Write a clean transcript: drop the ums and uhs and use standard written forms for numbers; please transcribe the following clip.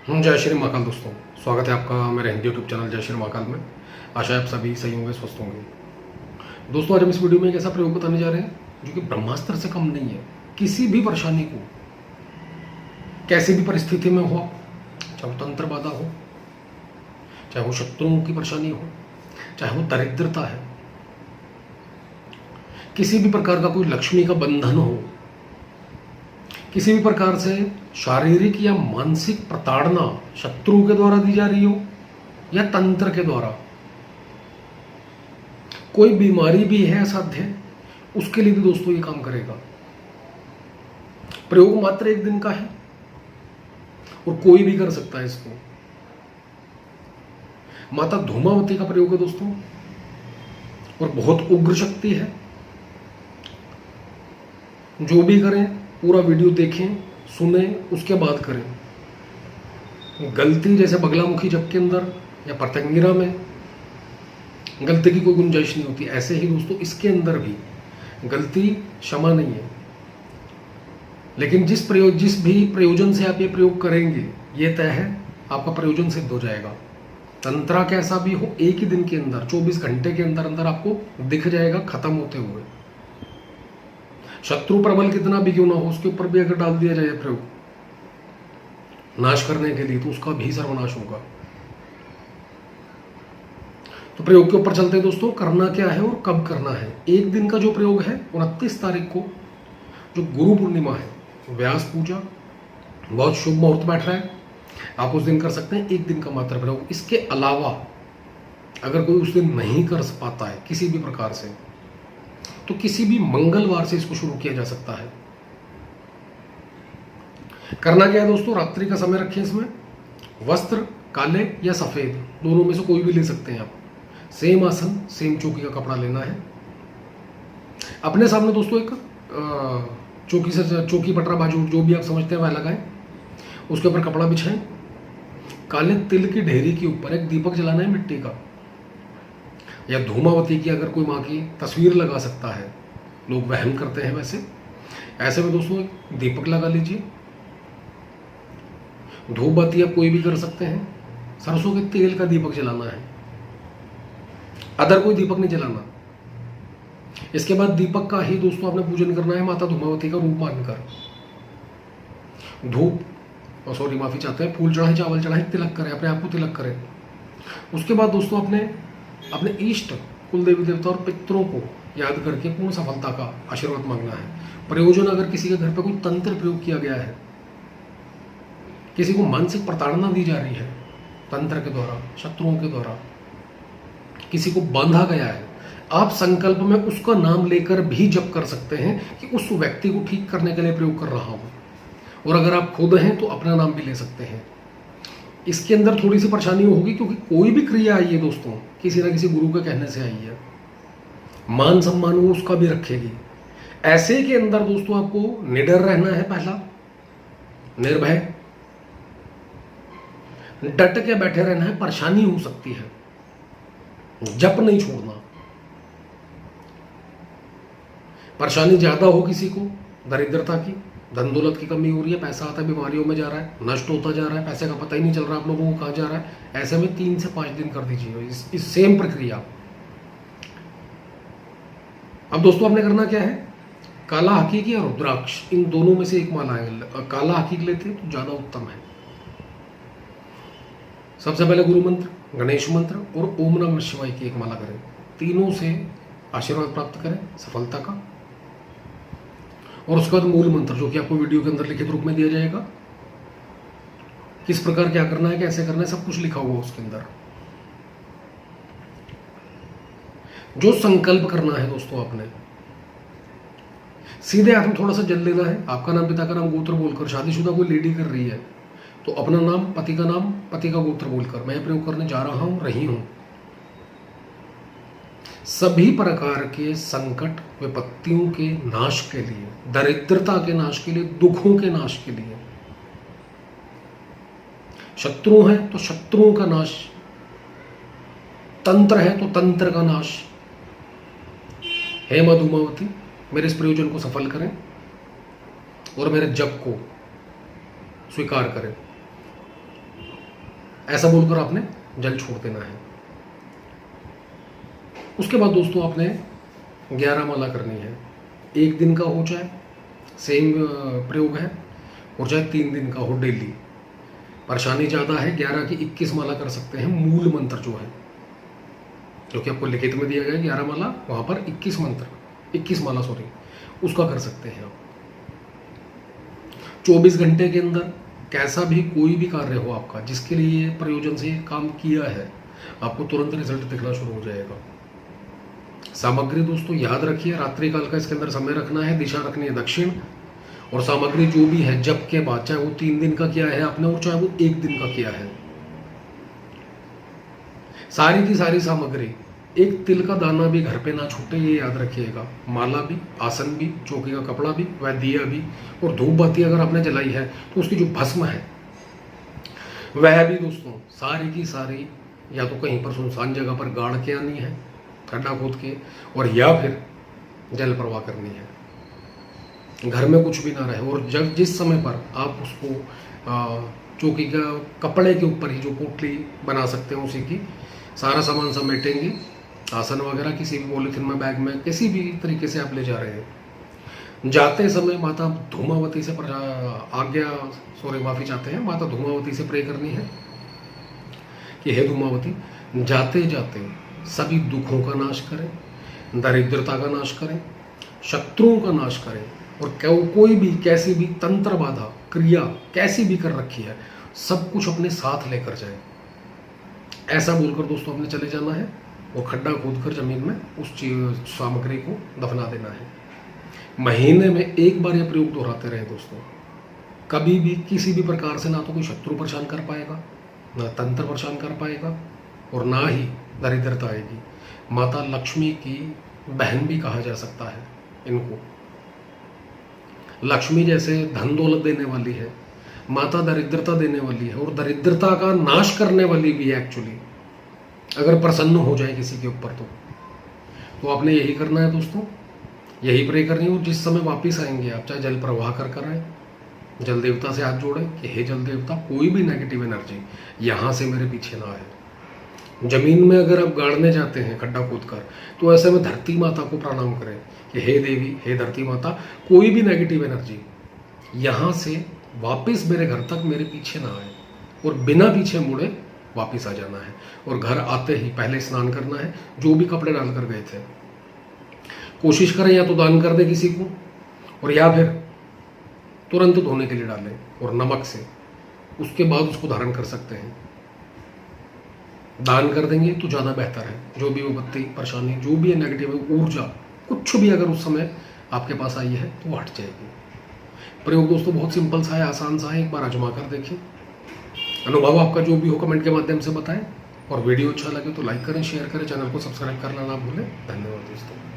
जय श्री महाकाल दोस्तों, स्वागत है आपका मेरे हिंदी यूट्यूब चैनल जय श्री महाकाल में। आशा है आप सभी सही होंगे, स्वस्थ होंगे। दोस्तों, आज हम इस वीडियो में एक ऐसा प्रयोग बताने जा रहे हैं जो कि ब्रह्मास्त्र से कम नहीं है। किसी भी परेशानी को, कैसी भी परिस्थिति में हो, चाहे वो तंत्र बाधा हो, चाहे वो शत्रुओं की परेशानी हो, चाहे वो दरिद्रता है, किसी भी प्रकार का कोई लक्ष्मी का बंधन हो, किसी भी प्रकार से शारीरिक या मानसिक प्रताड़ना शत्रु के द्वारा दी जा रही हो या तंत्र के द्वारा, कोई बीमारी भी है असाध्य, उसके लिए भी दोस्तों ये काम करेगा। प्रयोग मात्र एक दिन का है और कोई भी कर सकता है इसको। माता धूमावती का प्रयोग है दोस्तों और बहुत उग्र शक्ति है। जो भी करें पूरा वीडियो देखें, सुने, उसके बाद करें। गलती जैसे बगलामुखी जप के अंदर या प्रत्यंगिरा में गलती की कोई गुंजाइश नहीं होती, ऐसे ही दोस्तों इसके अंदर भी गलती क्षमा नहीं है। लेकिन जिस भी प्रयोजन से आप ये प्रयोग करेंगे, ये तय है आपका प्रयोजन सिद्ध हो जाएगा। तंत्रा कैसा भी हो, एक ही दिन के अंदर 24 घंटे के अंदर अंदर आपको दिख जाएगा खत्म होते हुए। शत्रु प्रबल कितना भी क्यों ना हो, उसके ऊपर भी अगर डाल दिया जाए प्रयोग नाश करने के लिए, तो उसका भी सर्वनाश होगा। तो प्रयोग के ऊपर चलते हैं दोस्तों। करना क्या है और कब करना है। एक दिन का जो प्रयोग है 29 तारीख को, जो गुरु पूर्णिमा है, व्यास पूजा, बहुत शुभ मुहूर्त बैठ रहा है, आप उस दिन कर सकते हैं। एक दिन का मात्र प्रयोग। इसके अलावा अगर कोई उस दिन नहीं कर पाता है किसी भी प्रकार से, तो किसी भी मंगलवार से इसको शुरू किया जा सकता है। करना क्या है दोस्तों, रात्रि का समय रखें। इसमें वस्त्र काले या सफेद, दोनों में से कोई भी ले सकते हैं आप। सेम आसन, सेम चौकी का कपड़ा लेना है। अपने सामने दोस्तों एक चौकी पटरा बाजू जो भी आप समझते हैं वह लगाएं। उसके ऊपर कपड़ा बिछाएं। काले तिल की ढेरी के ऊपर एक दीपक जलाना है मिट्टी का, या धूमावती की अगर कोई माँ की तस्वीर लगा सकता है, लोग वहम करते हैं वैसे। ऐसे में दोस्तों एक दीपक लगा लीजिए। धूप बत्ती आप कोई भी कर सकते हैं। सरसों के तेल का दीपक जलाना है, अदर कोई दीपक नहीं जलाना। इसके बाद दीपक का ही दोस्तों आपने पूजन करना है माता धूमावती का रूप मानकर। माफी चाहते हैं, फूल चढ़ाए, चावल चढ़ाए, तिलक करें, अपने आप को तिलक करें। उसके बाद दोस्तों अपने इष्ट, कुल देवी देवता और पितरों को याद करके पूर्ण सफलता का आशीर्वाद मांगना है। प्रयोजन, अगर किसी के घर पर कोई तंत्र प्रयोग किया गया है, किसी को मानसिक प्रताड़ना दी जा रही है तंत्र के द्वारा, शत्रुओं के द्वारा, किसी को बांधा गया है, आप संकल्प में उसका नाम लेकर भी जप कर सकते हैं कि उस व्यक्ति को ठीक करने के लिए प्रयोग कर रहा हूं। और अगर आप खुद हैं तो अपना नाम भी ले सकते हैं। इसके अंदर थोड़ी सी परेशानी होगी क्योंकि कोई भी क्रिया आई है दोस्तों किसी ना किसी गुरु के कहने से आई है, मान सम्मान वो उसका भी रखेगी। ऐसे के अंदर दोस्तों आपको निडर रहना है। पहला, निर्भय, डट के बैठे रहना है। परेशानी हो सकती है, जप नहीं छोड़ना। परेशानी ज्यादा हो किसी को, दरिद्रता की, धन दौलत की कमी हो रही है, पैसा आता है बीमारियों में जा रहा है, नष्ट होता जा रहा है, पैसे का पता ही नहीं चल रहा आप लोगों को कहाँ जा रहा है, ऐसे में 3 से 5 दिन कर दीजिए इस सेम प्रक्रिया। अब दोस्तों आपने करना क्या है, काला हकीकी या रुद्राक्ष, इन दोनों में से एक माला है। काला हकीकी लेते तो ज्यादा उत्तम है। सबसे पहले गुरु मंत्र, गणेश मंत्र और ओम नमः शिवाय की एक माला करें। तीनों से आशीर्वाद प्राप्त करें सफलता का। और उसके बाद मूल मंत्र, जो कि आपको वीडियो के अंदर लिखित रूप में दिया जाएगा। किस प्रकार क्या करना है, कैसे करना है, सब कुछ लिखा हुआ उसके अंदर। जो संकल्प करना है दोस्तों, आपने सीधे हाथ में थोड़ा सा जल लेना है। आपका नाम, पिता का नाम, गोत्र बोलकर। शादीशुदा कोई लेडी कर रही है तो अपना नाम, पति का नाम, पति का गोत्र बोलकर मैं प्रयोग करने जा रहा हूं, रही हूं। सभी प्रकार के संकट, विपत्तियों के नाश के लिए, दरिद्रता के नाश के लिए, दुखों के नाश के लिए, शत्रु है तो शत्रुओं का नाश, तंत्र है तो तंत्र का नाश। हे मां धूमावती, मेरे इस प्रयोजन को सफल करें और मेरे जप को स्वीकार करें। ऐसा बोलकर आपने जल छोड़ देना है। उसके बाद दोस्तों आपने 11 माला करनी है। 1 दिन का हो चाहे सेम प्रयोग है, और चाहे 3 दिन का हो डेली। परेशानी ज़्यादा है 11 की 21 माला कर सकते हैं। मूल मंत्र जो है, जो कि आपको लिखित में दिया गया है 11 माला, वहाँ पर 21 माला उसका कर सकते हैं आप। 24 घंटे के अंदर कैसा भी कोई भी कार्य हो आपका, जिसके लिए प्रयोजन से काम किया है, आपको तुरंत रिजल्ट दिखना शुरू हो जाएगा। सामग्री दोस्तों याद रखिए, रात्रि काल का इसके अंदर समय रखना है, दिशा रखनी है दक्षिण, और सामग्री जो भी है जब के बाद, चाहे वो 3 दिन का किया है आपने और चाहे वो 1 दिन का किया है, सारी की सारी सामग्री, एक तिल का दाना भी घर पे ना छूटे, ये याद रखिएगा। माला भी, आसन भी, चौकी का कपड़ा भी, वह दिया भी, और धूप बत्ती अगर आपने जलाई है तो उसकी जो भस्म है वह भी दोस्तों सारी की सारी या तो कहीं पर सुनसान जगह पर गाड़ के आनी है, खड्डा खोद के, और या फिर जल प्रवाह करनी है। घर में कुछ भी ना रहे, और जब जिस समय पर आप उसको चौकी का कपड़े के ऊपर ही जो पोटली बना सकते हैं उसी की सारा सामान समेटेंगे, आसन वगैरह किसी भी पॉलीथिन में, बैग में, किसी भी तरीके से आप ले जा रहे हैं। जाते समय माता धूमावती से माफ़ी चाहते हैं, माता धूमावती से प्रे करनी है कि हे धूमावती, जाते जाते सभी दुखों का नाश करें, दरिद्रता का नाश करें, शत्रुओं का नाश करें, और कोई भी कैसी भी तंत्र बाधा क्रिया कैसी भी कर रखी है सब कुछ अपने साथ लेकर जाए। ऐसा बोलकर दोस्तों आपने चले जाना है और खड्डा खोदकर जमीन में उस सामग्री को दफना देना है। महीने में एक बार यह प्रयोग दोहराते रहे दोस्तों। कभी भी किसी भी प्रकार से ना तो कोई शत्रु परेशान कर पाएगा, ना तंत्र परेशान कर पाएगा, और ना ही दरिद्रता आएगी। माता लक्ष्मी की बहन भी कहा जा सकता है इनको। लक्ष्मी जैसे धन दौलत देने वाली है, माता दरिद्रता देने वाली है, और दरिद्रता का नाश करने वाली भी है एक्चुअली, अगर प्रसन्न हो जाए किसी के ऊपर तो आपने यही करना है दोस्तों, यही प्रे करनी है। और जिस समय वापस आएंगे आप, चाहे जल प्रवाह कर आए, जल देवता से हाथ जोड़े कि हे जल देवता, कोई भी नेगेटिव एनर्जी यहाँ से मेरे पीछे ना आए। जमीन में अगर आप गाड़ने जाते हैं खड्डा खोद कर, तो ऐसे में धरती माता को प्रणाम करें कि हे देवी, हे धरती माता, कोई भी नेगेटिव एनर्जी यहाँ से वापस मेरे घर तक मेरे पीछे ना आए, और बिना पीछे मुड़े वापस आ जाना है। और घर आते ही पहले स्नान करना है, जो भी कपड़े डालकर गए थे। कोशिश करें या तो दान कर दें किसी को, और या फिर तुरंत धोने के लिए डालें और नमक से, उसके बाद उसको धारण कर सकते हैं। दान कर देंगे तो ज़्यादा बेहतर है। जो भी विपत्ति परेशानी जो भी है नेगेटिव ऊर्जा कुछ भी अगर उस समय आपके पास आई है तो वो हट जाएगी। प्रयोग दोस्तों बहुत सिंपल सा है, आसान सा है, एक बार आजमा कर देखें। अनुभव आपका जो भी हो कमेंट के माध्यम से बताएं, और वीडियो अच्छा लगे तो लाइक करें, शेयर करें, चैनल को सब्सक्राइब करना ना भूलें। धन्यवाद दोस्तों।